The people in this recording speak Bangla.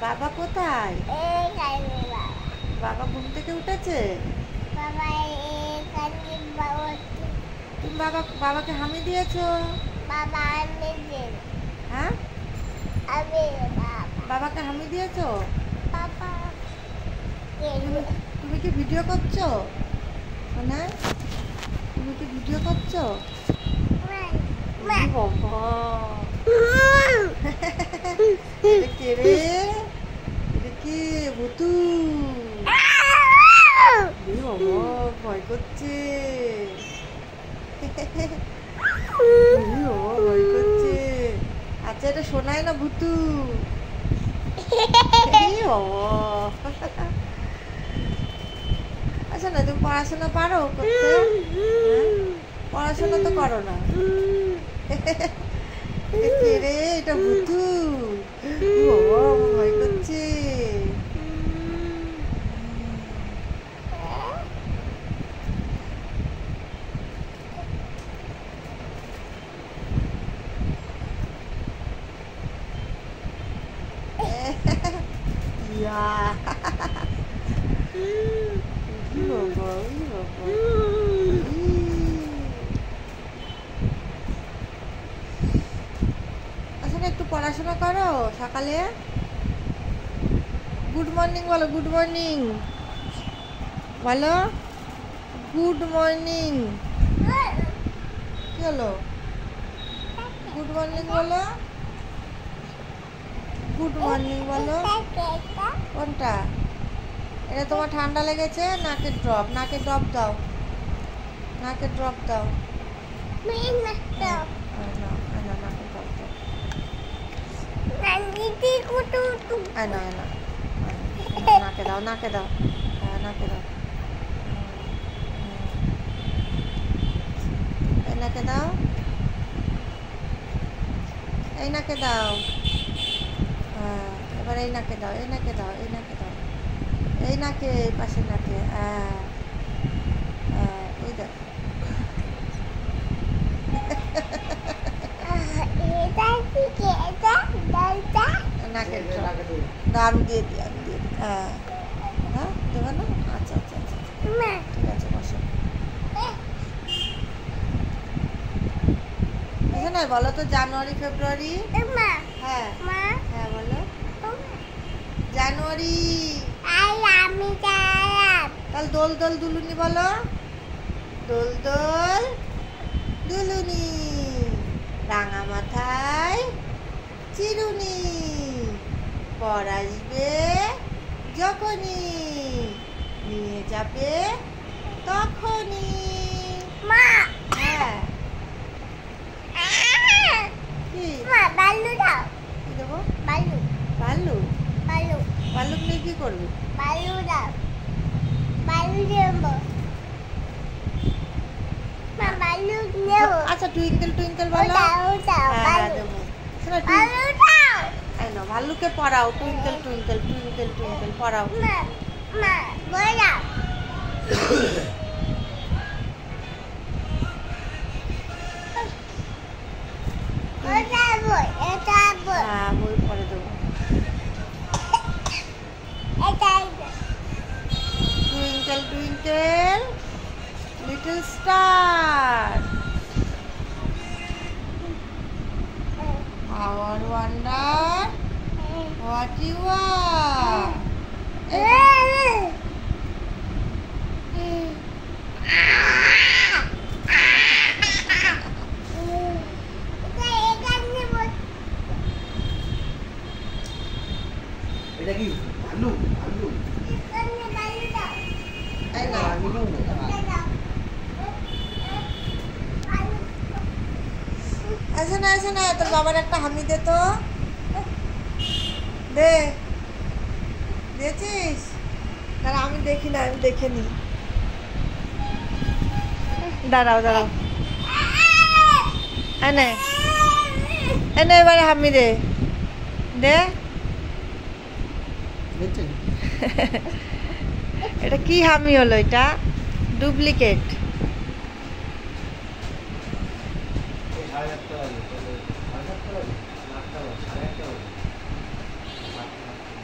বাবা কোথায়? বাবা ঘুম থেকে উঠেছে? তুমি বাবাকে হামি দিয়েছো? হ্যাঁ, বাবাকে হামি দিয়েছো? তুমি কি ভিডিও করছো? মানে তুমি কি ভিডিও করছো? বাবা এটা কে রে? এটা কি ভুতু? বাবা ভয় করছে। ভয় করছে। আচ্ছা এটা শোনায় না ভুতু? আচ্ছা না তুমি পড়াশোনা পারো করতে? পড়াশোনা তো করো না। কে রে? এটা ভুতু। ভয় করছে। আসলে একটু পড়াশোনা করো সকালে। গুড মর্নিং বলো, গুড মর্নিং বলো, গুড মর্নিং। কি হলো? গুড মর্নিং বলো, গুড মর্নিং বলো। কোনটা? এটা তোমার ঠান্ডা লেগেছে? নাকের ড্রপ, নাকের ড্রপ দাও, নাকের ড্রপ দাও। নাকে দাও, নাকে দাও, নাকে দাও, এই নাকে দাও, এই নাকে দাও। হ্যাঁ এবার এই নাকে দাও, এই নাকে দাও, এই নাকে দাও, এই নাকে, এই পাশের নাকে। হ্যাঁ এই দেখো। নাকের দাম দিয়ে দিই, আমি দিয়ে দিই। হ্যাঁ হ্যাঁ দেবে না? আচ্ছা আচ্ছা আচ্ছা ঠিক আছে বসো। এখানে বলো তো জানুয়ারি ফেব্রুয়ারি। হ্যাঁ হ্যাঁ বলো জানুয়ারি। তাহলে দোল দোল দুলুনি বলো, দোল দোল দুলুনি, রাঙা মাথায় চিরুনি, পর আসবে যখনই, নিয়ে যাবে তখনই। হ্যাঁ কি দেবো? ভাল্লুক। ভাল্লুক নিয়ে কি করবে? আচ্ছা টুইঙ্কেল টুইঙ্কেল বলো। হ্যাঁ দেবো। ভাল্লুকে পড়াও, টুইঙ্কেল টুইঙ্কেল টুইঙ্কেল টুইঙ্কেল পড়াও। হ্যাঁ বই পড়ে দেবো। Twinkle twinkle little star, our wonder what you are. এটা কি ভালু? ভালু এই না আসে না তোর বাবার একটা হামি দে তো, দে। দিয়েছিস? দাঁড়া আমি দেখি না, আমি দেখে নি। দাঁড়াও দাঁড়াও, এনে এনে এবারে হামি দে, দে। এটা কি হামি হলো? এটা ডুপ্লিকেট।